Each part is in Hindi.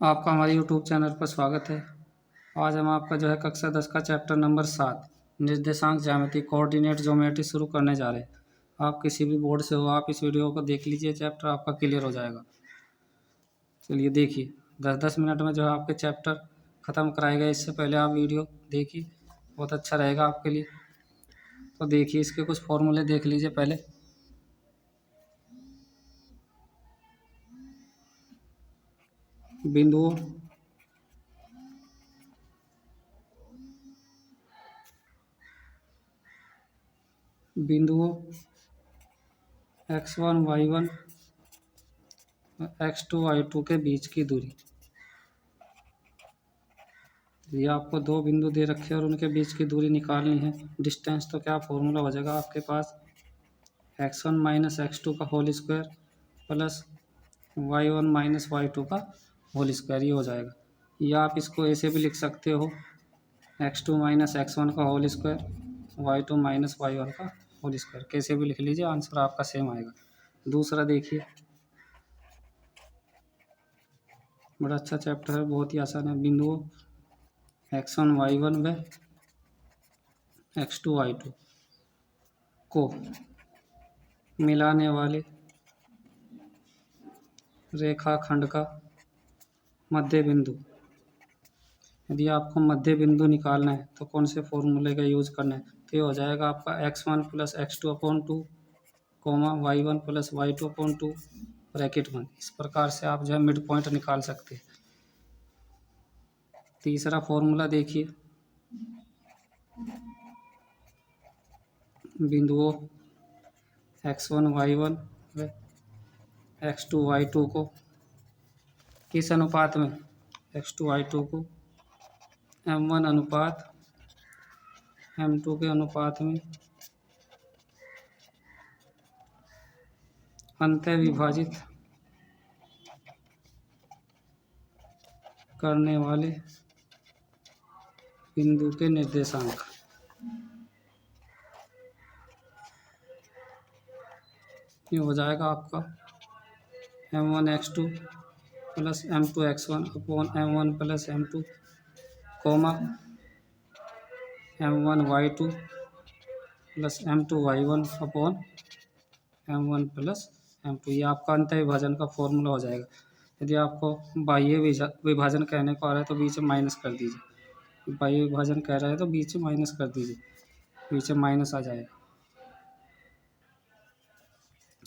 आपका हमारे यूट्यूब चैनल पर स्वागत है। आज हम आपका जो है कक्षा 10 का चैप्टर नंबर 7 निर्देशांक ज्यामिति कोऑर्डिनेट ज्योमेट्री शुरू करने जा रहे हैं। आप किसी भी बोर्ड से हो, आप इस वीडियो को देख लीजिए, चैप्टर आपका क्लियर हो जाएगा। चलिए देखिए, 10-10 मिनट में जो है आपके चैप्टर ख़त्म कराए गए। इससे पहले आप वीडियो देखिए, बहुत अच्छा रहेगा आपके लिए। तो देखिए, इसके कुछ फॉर्मूले देख लीजिए पहले। बिंदुओं बिंदुओं x1 y1 x2 y2 के बीच की दूरी। ये आपको दो बिंदु दे रखे हैं और उनके बीच की दूरी निकालनी है, डिस्टेंस। तो क्या फॉर्मूला हो जाएगा आपके पास, x1 माइनस x2 का whole square plus y1 minus y2 का होल स्क्वायर, ये हो जाएगा। या आप इसको ऐसे भी लिख सकते हो, x2 माइनस x1 का whole square y2 minus y1 का होल स्क्वायर। कैसे भी लिख लीजिए, आंसर आपका सेम आएगा। दूसरा देखिए, बड़ा अच्छा चैप्टर है, बहुत ही आसान है। बिंदुओं x1 y1 व x2 y2 को मिलाने वाले रेखाखंड का मध्य बिंदु। यदि आपको मध्य बिंदु निकालना है तो कौन से फॉर्मूले का यूज करना है, तो ये हो जाएगा आपका x1 plus x2/2 coma y1 plus y2/2 bracket 1। इस प्रकार से आप जो है मिड पॉइंट निकाल सकते हैं। तीसरा फॉर्मूला देखिए, बिंदुओं x1 y1 व x2 y2 को किस अनुपात में, x2 y2 को m1 अनुपात m2 के अनुपात में अंतः विभाजित करने वाले बिंदु के निर्देशांक। ये हो जाएगा आपका m1 x2 plus m2 x1 upon m1 plus m2 comma m1 y2 plus m2 y1 upon m1 plus m2। ये आपका अंतः विभाजन का फॉर्मूला हो जाएगा। यदि आपको बाह्य विभाजन कहने को आ रहा है तो बीच में माइनस कर दीजिए। बाह्य विभाजन कह रहा है तो बीच में माइनस कर दीजिए, बीच में माइनस आ जाएगा।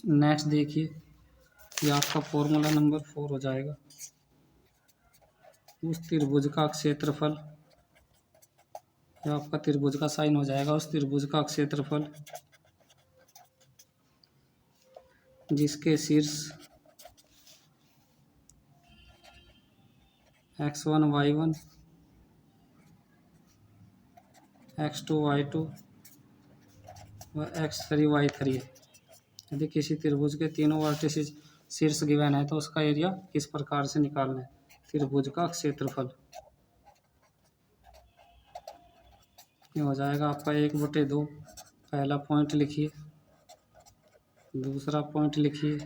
नेक्स्ट देखिए, ये आपका फॉर्मूला नंबर 4 हो जाएगा। उस त्रिभुज का क्षेत्रफल, ये आपका त्रिभुज का साइन हो जाएगा। उस त्रिभुज का क्षेत्रफल जिसके शीर्ष x1 y1 x2 y2 व x3 y3 है। यदि किसी त्रिभुज के तीनों वर्टिसेस शीर्ष गिवन है तो उसका एरिया किस प्रकार से निकालना है, त्रिभुज का क्षेत्रफल। ये हो जाएगा आपका 1/2। पहला पॉइंट लिखिए, दूसरा पॉइंट लिखिए,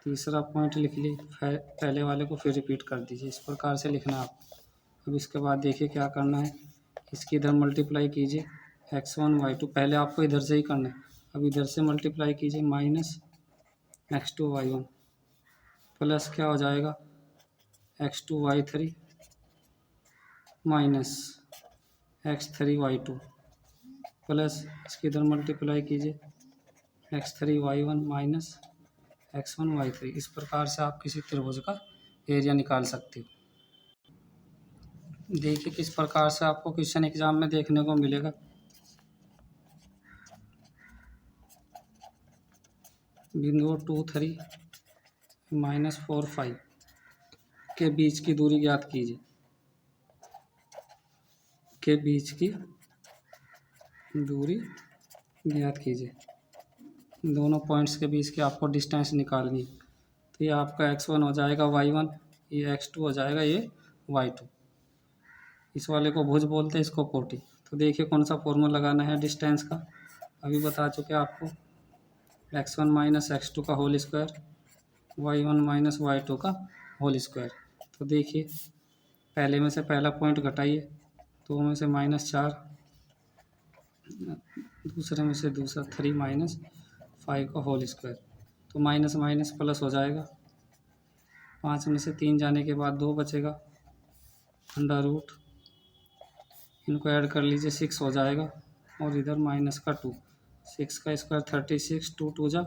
तीसरा पॉइंट लिख लीजिए, पहले वाले को फिर रिपीट कर दीजिए। इस प्रकार से लिखना है आप। अब इसके बाद देखिए क्या करना है, इसकी इधर मल्टीप्लाई कीजिए x1 y2, पहले आपको इधर से ही करना है। अब इधर से मल्टीप्लाई कीजिए माइनस x2 y1 प्लस क्या हो जाएगा x2 y3 minus x3 y2 plus इसकी इधर मल्टीप्लाई कीजिए x3 y1 minus x1 y3। इस प्रकार से आप किसी त्रिभुज का एरिया निकाल सकते हो। देखिए किस प्रकार से आपको क्वेश्चन एग्जाम में देखने को मिलेगा। बिंदु 2 3 माइनस 4 5 के बीच की दूरी ज्ञात कीजिए। के बीच की दूरी ज्ञात कीजिए, दोनों पॉइंट्स के बीच की आपको डिस्टेंस निकालनी। तो ये आपका x1 हो जाएगा y1, ये x2 हो जाएगा ये y2। इस वाले को भुज बोलते हैं, इसको कोटि। तो देखिए कौन सा फॉर्मूला लगाना है डिस्टेंस का, अभी बता चुके आपको। x1 माइनस x2 का whole square y1 minus y2 का होल स्क्वायर। तो देखिए पहले में से पहला पॉइंट घटाइए, 2 में से -4, दूसरे में से दूसरा 3 -5 का होल स्क्वायर, तो माइनस माइनस प्लस हो जाएगा। 5 में से 3 जाने के बाद 2 बचेगा, अंडर रूट, इनको ऐड कर लीजिए 6 हो जाएगा, और इधर माइनस का 2, 6 का स्क्वायर 36, 2 2 जा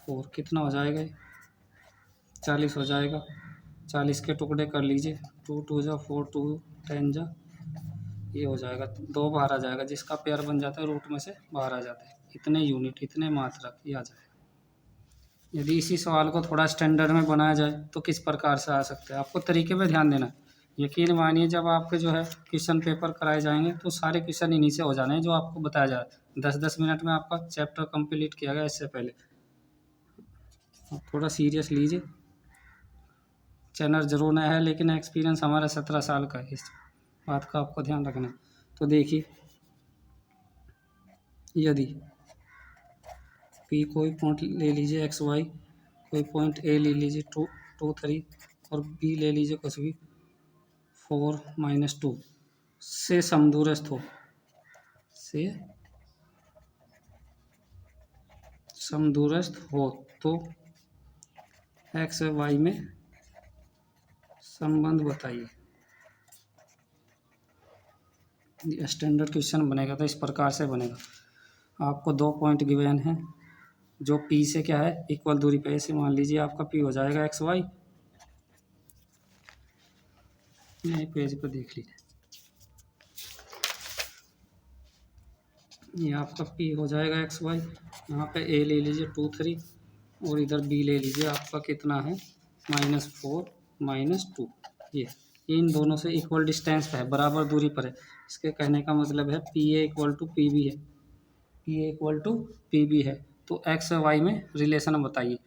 4, कितना हो जाएगा ये 40 हो जाएगा। 40 के टुकड़े कर लीजिए, 2 2 जा 4, 2 10 जा, ये हो जाएगा 2 बाहर आ जाएगा, जिसका पेयर बन जाता है रूट में से बाहर आ जाता है। इतने यूनिट, इतने मात्रक ये आ जाएगा। यदि इसी सवाल को थोड़ा स्टैंडर्ड में बनाया जाए तो किस प्रकार से आ सकते हैं, आपको तरीके पे ध्यान देना। यकीन मानिए जब आपके जो है क्वेश्चन पेपर कराए जाएंगे तो सारे क्वेश्चन इन्हीं से हो जाने हैं जो आपको बताया जा रहा है। 10-10 मिनट में आपका चैप्टर कंप्लीट किया गया इससे पहले। आप थोड़ा सीरियस लीजिए, चैनल जरूर नया है लेकिन एक्सपीरियंस हमारा 17 साल का है, इस बात का आपको ध्यान रखना है। तो देखिए यदि P कोई पॉइंट ले लीजिए एक्स वाई, कोई पॉइंट A ले लीजिए 2 2 3, और B ले लीजिए कुछ भी 4 -2 से समदूरस्थ हो, से समदूरस्थ हो तो एक्स और वाई में संबंध बताइए। स्टैंडर्ड क्वेश्चन बनेगा तो इस प्रकार से बनेगा। आपको 2 पॉइंट गिवन हैं जो P से क्या है इक्वल दूरी पे, ऐसे मान लीजिए आपका P हो जाएगा एक्स वाई, यही पेज पर देख लीजिए, ये आपका P हो जाएगा एक्स वाई, यहाँ पे A ले लीजिए 2 3, और इधर B ले लीजिए आपका कितना है -4 -2। ये इन दोनों से इक्वल डिस्टेंस पे है, बराबर दूरी पर है। इसके कहने का मतलब है PA इक्वल टू PB है, PA इक्वल टू PB है। तो एक्स और वाई में रिलेशन बताइए।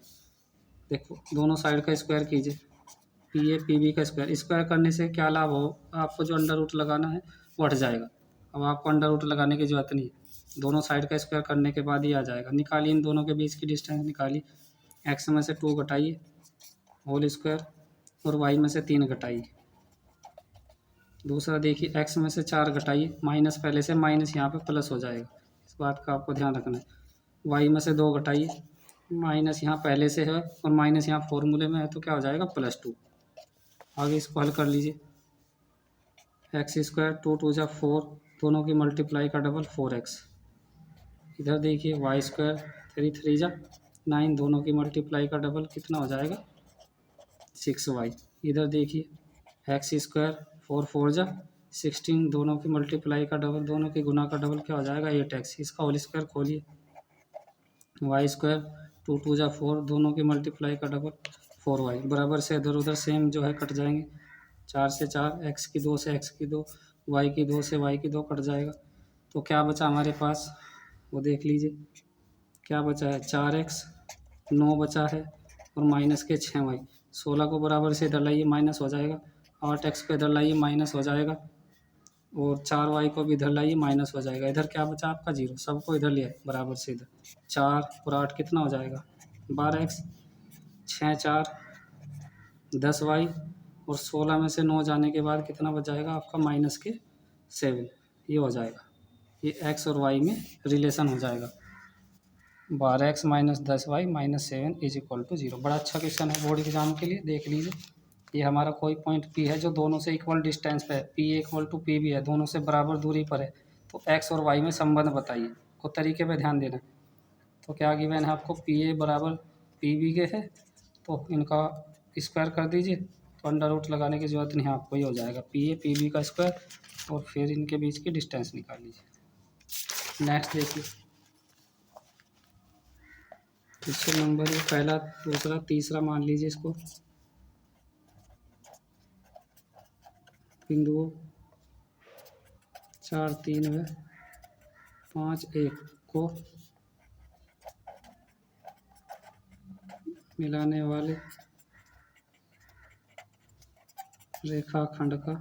देखो दोनों साइड का स्क्वायर कीजिए, PA PB का स्क्वायर, स्क्वायर करने से क्या लाभ हो, आपको जो अंडर रूट लगाना है वो हट जाएगा। अब आपको अंडर रूट लगाने की जरूरत नहीं है, दोनों साइड का स्क्वायर करने के बाद ही आ जाएगा। निकालिए इन दोनों के बीच की डिस्टेंस निकालिए, एक्स में से 2 घटाइए होल स्क्वायर, और वाई में से 3 घटाइए। दूसरा देखिए एक्स में से 4 घटाइए, माइनस पहले से माइनस यहाँ पे प्लस हो जाएगा, इस बात का आपको ध्यान रखना है। वाई में से 2 घटाइए, माइनस यहाँ पहले से है और माइनस यहाँ फॉर्मूले में है तो क्या हो जाएगा +2। आगे इसको हल कर लीजिए, एक्स स्क्वायर 2 2 जा 4, दोनों की मल्टीप्लाई का डबल 4x। इधर देखिए वाई स्क्वायर 3 3 जा 9, दोनों की मल्टीप्लाई का डबल कितना हो जाएगा 6y। इधर देखिए एक्स स्क्वायर 4 4 जा 16, दोनों की मल्टीप्लाई का डबल, दोनों की गुना का डबल क्या हो जाएगा 8x। इसका होल स्क्वायर खोलिए, वाई स्क्वायर 2 2 जा 4, दोनों की मल्टीप्लाई का डबल 4y, बराबर से इधर उधर सेम जो है कट जाएंगे, 4 से 4, x की 2 से x की 2, y की 2 से y की 2 कट जाएगा। तो क्या बचा हमारे पास वो देख लीजिए, क्या बचा है 4x, 9 बचा है, और माइनस के 6y। 16 को बराबर से इधर लाइए माइनस हो जाएगा, 8x को इधर लाइए माइनस हो जाएगा, और 4y को भी इधर लाइए माइनस हो जाएगा। इधर क्या बचा आपका 0, सबको इधर लिया बराबर से इधर, 4 और 8 कितना हो जाएगा 12x, 6 4 10y, और 16 में से 9 जाने के बाद कितना बच जाएगा आपका -7। ये हो जाएगा, ये x और y में रिलेशन हो जाएगा, 12x - 10y - 7 = 0। बड़ा अच्छा क्वेश्चन है बोर्ड एग्जाम के लिए, देख लीजिए। ये हमारा कोई पॉइंट P है जो दोनों से इक्वल डिस्टेंस पे है, PA = PB है, दोनों से बराबर दूरी पर है। तो x और y में संबंध बताइए, को तरीके पे ध्यान देना। तो क्या गिवन है आपको, PA बराबर PB के है, तो इनका स्क्वायर कर दीजिए, तो अंडर रूट लगाने की ज़रूरत नहीं है आपको, ये हो जाएगा PA PB का स्क्वायर, और फिर इनके बीच की डिस्टेंस निकाल लीजिए। नेक्स्ट देखिए, क्वेश्चन नंबर पहला, दूसरा, तीसरा मान लीजिए इसको। बिंदुओं 4 3 व 5 1 को मिलाने वाले रेखाखंड का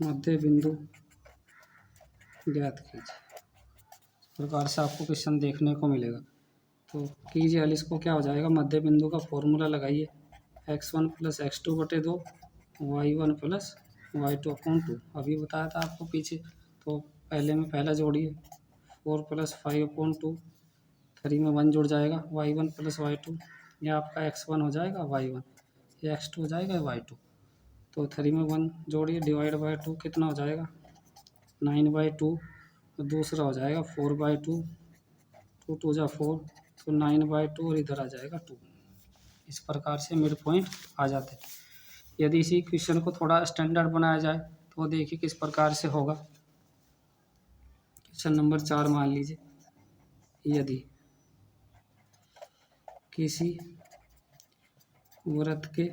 मध्य बिंदु ज्ञात कीजिए। इस प्रकार से आपको क्वेश्चन देखने को मिलेगा। तो कीजिए हल, इसको क्या हो जाएगा, मध्य बिंदु का फॉर्मूला लगाइए, x1 प्लस x2 बटे 2 y1 प्लस y2 अपॉन 2। अभी बताया था आपको पीछे, तो पहले में पहला जोड़िए 4 प्लस 5 अपॉन 2, 3 में 1 जुड़ जाएगा, y1 प्लस y2, ये आपका x1 हो जाएगा, y1 ये x2 हो जाएगा, y2। तो 3 में 1 जोड़िए, डिवाइड बाई 2 कितना हो जाएगा 9/2, दूसरा हो जाएगा 4/2, 2 2 जा 4, तो 9/2 और इधर आ जाएगा 2। इस प्रकार से मिड पॉइंट आ जाते हैं। यदि इसी क्वेश्चन को थोड़ा स्टैंडर्ड बनाया जाए तो देखिए किस प्रकार से होगा। क्वेश्चन नंबर 4 मान लीजिए, यदि किसी वृत्त के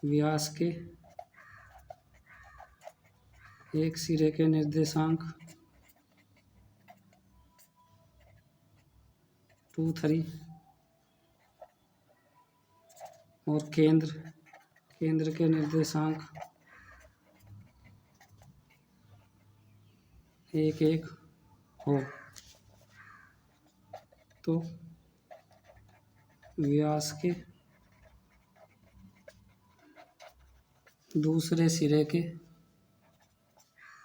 व्यास के एक सिरे के निर्देशांक 2 3 और केंद्र के निर्देशांक 1 1 हो, तो व्यास के दूसरे सिरे के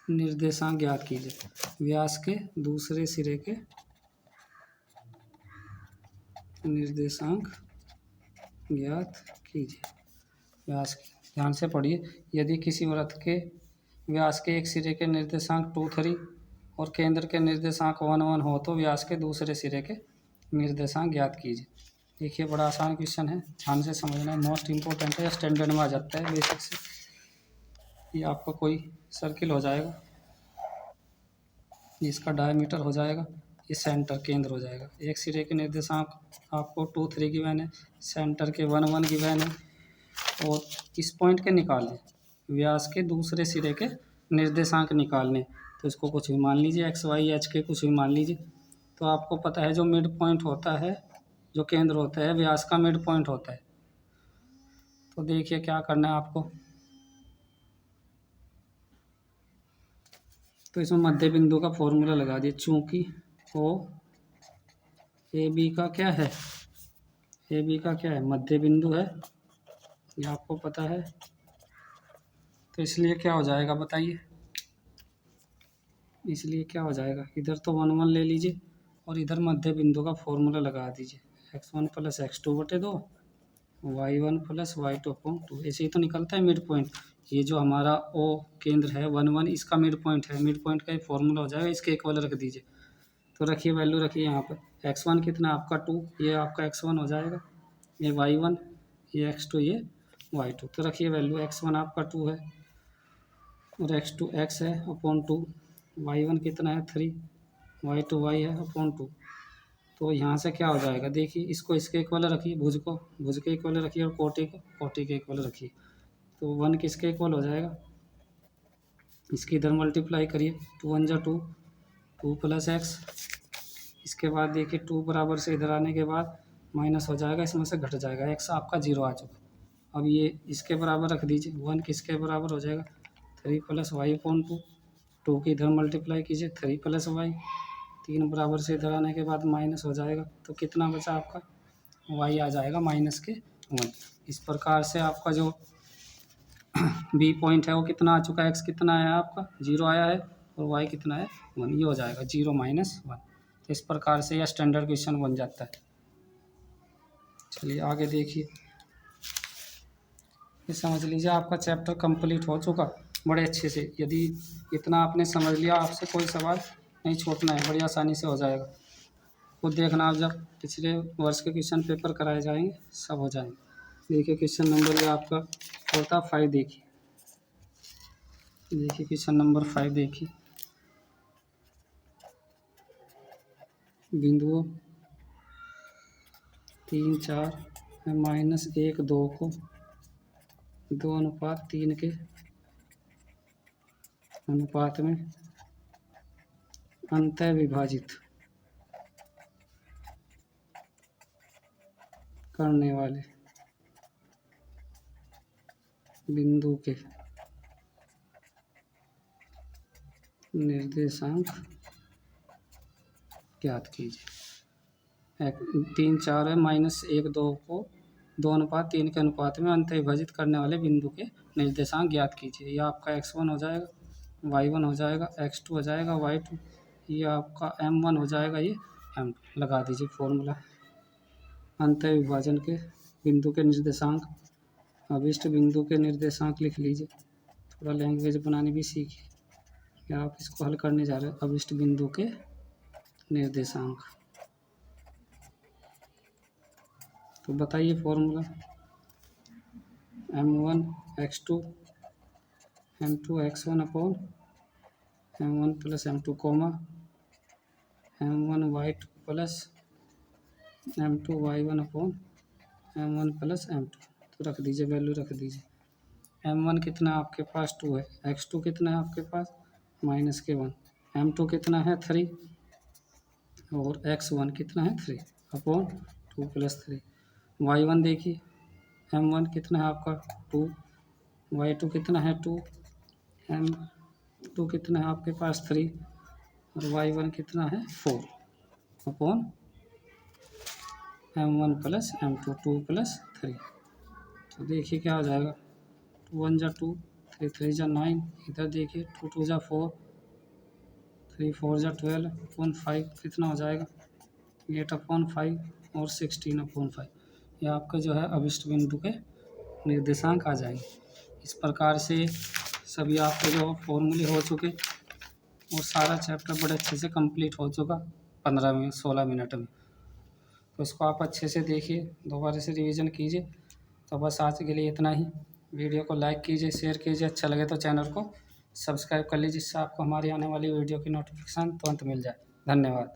निर्देशांक ज्ञात कीजिए। व्यास के दूसरे सिरे के निर्देशांक ज्ञात कीजिए। व्यास के, ध्यान से पढ़िए, यदि किसी वृत्त के व्यास के एक सिरे के निर्देशांक 2 3 और केंद्र के निर्देशांक 1 1 हो, तो व्यास के दूसरे सिरे के निर्देशांक ज्ञात कीजिए। देखिए बड़ा आसान क्वेश्चन है, ध्यान से समझना है, मोस्ट इम्पोर्टेंट है, स्टैंडर्ड में आ जाता है बेसिक से। ये आपका कोई सर्किल हो जाएगा, इसका डायमीटर हो जाएगा, ये सेंटर केंद्र हो जाएगा। एक सिरे के निर्देशांक आपको 2 3 गिवन है, सेंटर के 1 1 गिवन है, और इस पॉइंट के निकालने, व्यास के दूसरे सिरे के निर्देशांक निकालने। तो इसको कुछ भी मान लीजिए, एक्स वाई एच के कुछ भी मान लीजिए। तो आपको पता है जो मिड पॉइंट होता है, जो केंद्र होता है, व्यास का मिड पॉइंट होता है। तो देखिए क्या करना है आपको, तो इसमें मध्य बिंदु का फॉर्मूला लगा दिए। चूंकि ओ ए बी का क्या है, ए बी का क्या है, मध्य बिंदु है, ये आपको पता है। तो इसलिए क्या हो जाएगा बताइए, इसलिए क्या हो जाएगा, इधर तो 1 1 ले लीजिए और इधर मध्य बिंदु का फॉर्मूला लगा दीजिए। x1 प्लस x2 बटे 2, y1 प्लस y2 अपॉन 2। ऐसे ही तो निकलता है मिड पॉइंट। ये जो हमारा ओ केंद्र है 1 1, इसका मिड पॉइंट है, मिड पॉइंट का ये फॉर्मूला हो जाएगा, इसके इक्वल रख दीजिए। तो रखिए वैल्यू रखिए यहाँ पर, x1 कितना आपका 2, ये आपका x1 हो जाएगा, ये y1, ये x2, ये y2। तो रखिए वैल्यू, x1 आपका 2 है और x2 x है अपॉन 2, y1 कितना है 3, y2 y है अपॉन 2। तो यहाँ से क्या हो जाएगा, देखिए इसको इसके इक्वल रखिए, भुज के इक्वल रखिए और कोटि के इक्वल रखिए। तो 1 किसके इक्वल हो जाएगा, इसकी इधर मल्टीप्लाई करिए, 2 1 जा 2, 2 प्लस एक्स। इसके बाद देखिए 2 बराबर से इधर आने के बाद माइनस हो जाएगा, इसमें से घट जाएगा, एक्स आपका 0 आ चुका। अब ये इसके बराबर रख दीजिए, 1 किसके बराबर हो जाएगा 3 प्लस वाई अपॉन 2, 2 की इधर मल्टीप्लाई कीजिए, 3 प्लस वाई, 3 बराबर से इधर आने के बाद माइनस हो जाएगा। तो कितना बचा आपका, वाई आ जाएगा -1। इस प्रकार से आपका जो बी पॉइंट है वो कितना आ चुका है, एक्स कितना आया आपका 0 आया है, और वाई कितना है 1, ये हो जाएगा 0 -1। तो इस प्रकार से यह स्टैंडर्ड क्वेश्चन बन जाता है। चलिए आगे देखिए, ये समझ लीजिए आपका चैप्टर कंप्लीट हो चुका बड़े अच्छे से। यदि इतना आपने समझ लिया, आपसे कोई सवाल नहीं छूटना है, बड़ी आसानी से हो जाएगा। खुद देखना, आप जब पिछले वर्ष के क्वेश्चन पेपर कराए जाएंगे सब हो जाएंगे। देखिए क्वेश्चन नंबर ये आपका होता 5, देखिए क्वेश्चन नंबर 5 देखिए, बिंदुओं 3 4 -1 2 को 2:3 के अनुपात में अंतः विभाजित करने वाले बिंदु के निर्देशांक ज्ञात कीजिए। 3 4 है, -1 2 को 2:3 के अनुपात में अंत विभाजित करने वाले बिंदु के निर्देशांक ज्ञात कीजिए। यह आपका x1 हो जाएगा, y1 हो जाएगा, x2 हो जाएगा, y2, ये आपका m1 हो जाएगा, ये m2 लगा दीजिए फॉर्मूला। अंत विभाजन के बिंदु के निर्देशांक, अभिष्ट बिंदु के निर्देशांक लिख लीजिए। थोड़ा लैंग्वेज बनानी भी सीखिए। या आप इसको हल करने जा रहे हो, अभिष्ट बिंदु के निर्देशांक। तो बताइए formula, m1 x2 m2 x1 upon m1 plus m2 comma m1 y2 plus m2 y1 upon m1 plus m2। तो रख दीजिए, वैल्यू रख दीजिए। m1 कितना आपके पास 2 है, x2 कितना है आपके पास -1, m2 कितना है 3 और x1 कितना है 3 अपॉन 2 + 3। y1 देखिए, m1 कितना है आपका 2, y2 कितना है 2, m2 कितना है आपके पास 3 और y1 कितना है 4 अपॉन m1 प्लस m2 2 + 3। तो देखिए क्या हो जाएगा, 2 1 = 2, 3 3 = 9, इधर देखिए 2 2 = 4, 3 4 = 12 अपॉन 5 कितना हो जाएगा 8 अपॉन 5 और 16 अपॉन 5। ये आपका जो है अभिष्ट बिंदु के निर्देशांक आ जाएंगे। इस प्रकार से सभी आपके जो फॉर्मूले हो चुके और सारा चैप्टर बड़े अच्छे से कंप्लीट हो चुका 16 मिनट में। तो इसको आप अच्छे से देखिए, दोबारा से रिवीजन कीजिए। तो बस आज के लिए इतना ही। वीडियो को लाइक कीजिए, शेयर कीजिए, अच्छा लगे तो चैनल को सब्सक्राइब कर लीजिए, जिससे आपको हमारी आने वाली वीडियो की नोटिफिकेशन तुरंत मिल जाए। धन्यवाद।